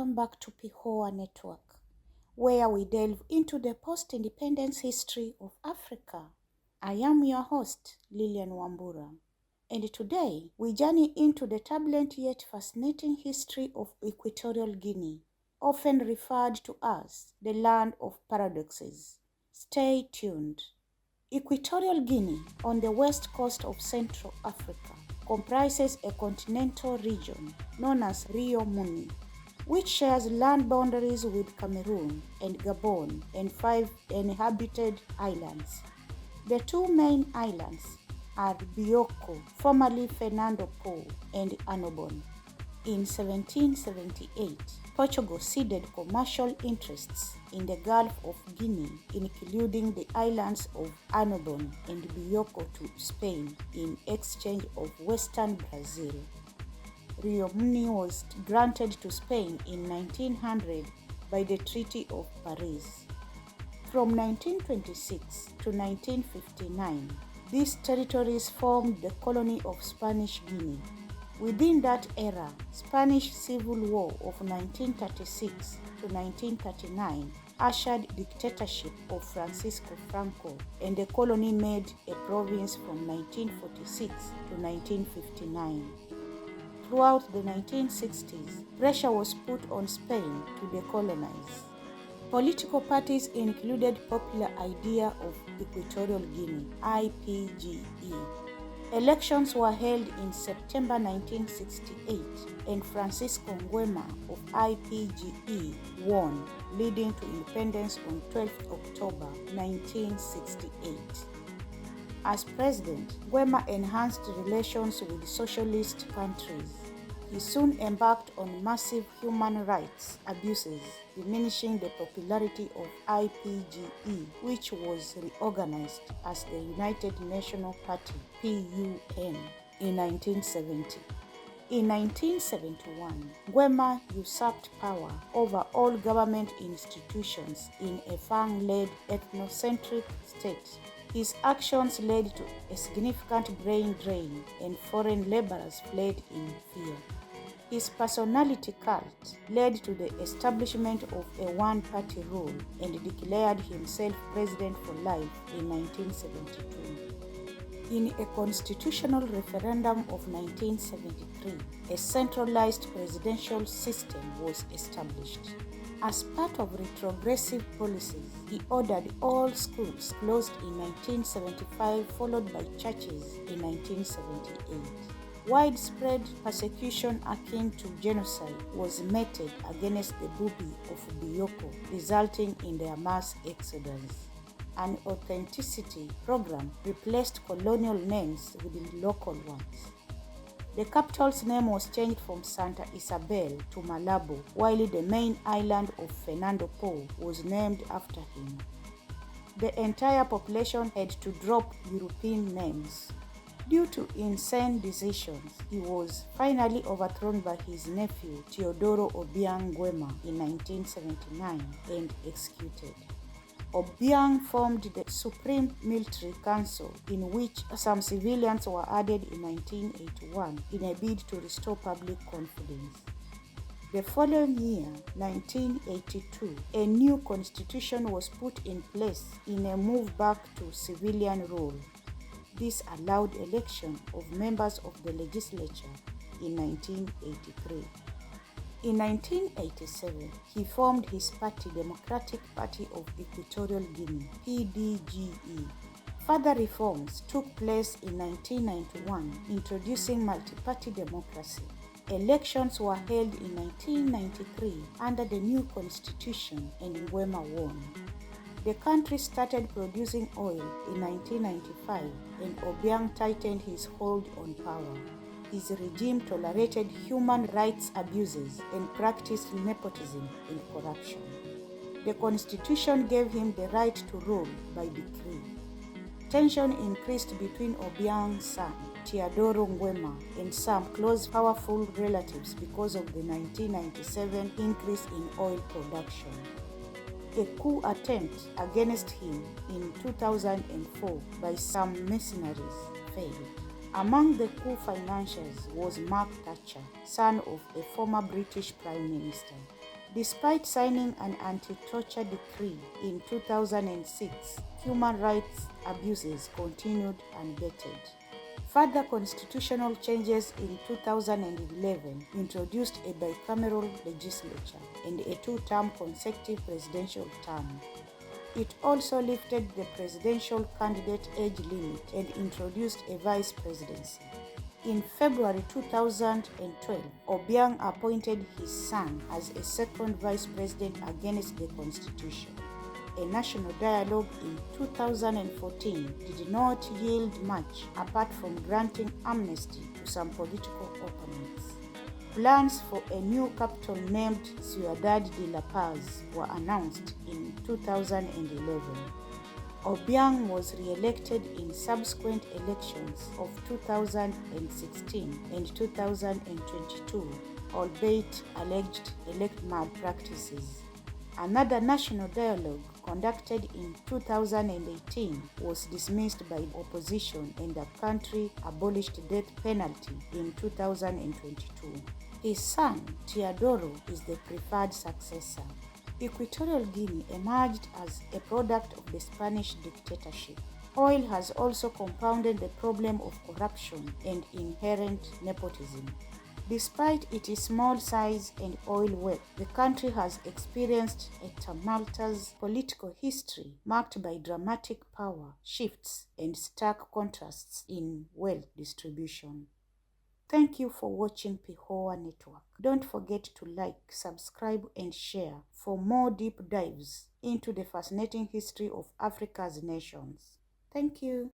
welcome back to Pihoa Network, where we delve into the post-independence history of Africa. I am your host, Lilian Wambura, and today we journey into the turbulent yet fascinating history of Equatorial Guinea, often referred to as the land of paradoxes. Stay tuned. Equatorial Guinea, on the west coast of Central Africa, comprises a continental region known as Rio Muni, which shares land boundaries with Cameroon and Gabon and 5 inhabited islands. The two main islands are Bioko, formerly Fernando Po, and Annobon. In 1778, Portugal ceded commercial interests in the Gulf of Guinea, including the islands of Annobon and Bioko, to Spain in exchange of western Brazil. Rio Muni was granted to Spain in 1900 by the Treaty of Paris. From 1926 to 1959, these territories formed the colony of Spanish Guinea. Within that era, Spanish Civil War of 1936 to 1939 ushered dictatorship of Francisco Franco, and the colony made a province from 1946 to 1959. Throughout the 1960s, pressure was put on Spain to decolonize. Political parties included Popular Idea of Equatorial Guinea, IPGE. Elections were held in September 1968, and Francisco Nguema of IPGE won, leading to independence on 12 October 1968. As president, Nguema enhanced relations with socialist countries. He soon embarked on massive human rights abuses, diminishing the popularity of IPGE, which was reorganized as the United National Party (PUN) in 1970. In 1971, Nguema usurped power over all government institutions in a Fang-led ethnocentric state. His actions led to a significant brain drain, and foreign laborers fled in fear. His personality cult led to the establishment of a one-party rule, and declared himself president for life in 1972. In a constitutional referendum of 1973, a centralized presidential system was established. As part of retrogressive policies, he ordered all schools closed in 1975, followed by churches in 1978. Widespread persecution akin to genocide was meted against the Bubi of Bioko, resulting in their mass exodus. An authenticity program replaced colonial names with local ones. The capital's name was changed from Santa Isabel to Malabo, while the main island of Fernando Po was named after him. The entire population had to drop European names. Due to insane decisions, he was finally overthrown by his nephew Teodoro Obiang Nguema in 1979 and executed. Obiang formed the Supreme Military Council, in which some civilians were added in 1981 in a bid to restore public confidence. The following year, 1982, a new constitution was put in place in a move back to civilian rule. This allowed election of members of the legislature in 1983. In 1987, he formed his party, Democratic Party of Equatorial Guinea, PDGE. Further reforms took place in 1991, introducing multi-party democracy. Elections were held in 1993 under the new constitution, and Nguema won. The country started producing oil in 1995, and Obiang tightened his hold on power. His regime tolerated human rights abuses and practiced nepotism and corruption. The constitution gave him the right to rule by decree. Tension increased between Obiang's son, Teodoro Nguema, and some close, powerful relatives because of the 1997 increase in oil production. A coup attempt against him in 2004 by some mercenaries failed. Among the coup financiers was Mark Thatcher, son of a former British Prime Minister. Despite signing an anti-torture decree in 2006, human rights abuses continued unabated. Further constitutional changes in 2011 introduced a bicameral legislature and a two-term consecutive presidential term. It also lifted the presidential candidate age limit and introduced a vice presidency. In February 2012, Obiang appointed his son as a second vice president against the constitution. A national dialogue in 2014 did not yield much apart from granting amnesty to some political opponents. Plans for a new capital named Ciudad de la Paz were announced in 2011. Obiang was re-elected in subsequent elections of 2016 and 2022, albeit alleged electoral malpractices. Another national dialogue conducted in 2018 was dismissed by the opposition and the country abolished the death penalty in 2022. His son, Teodoro, is the preferred successor. Equatorial Guinea emerged as a product of the Spanish dictatorship. Oil has also compounded the problem of corruption and inherent nepotism. Despite its small size and oil wealth, the country has experienced a tumultuous political history marked by dramatic power shifts and stark contrasts in wealth distribution. Thank you for watching PIHOA Network. Don't forget to like, subscribe, and share for more deep dives into the fascinating history of Africa's nations. Thank you.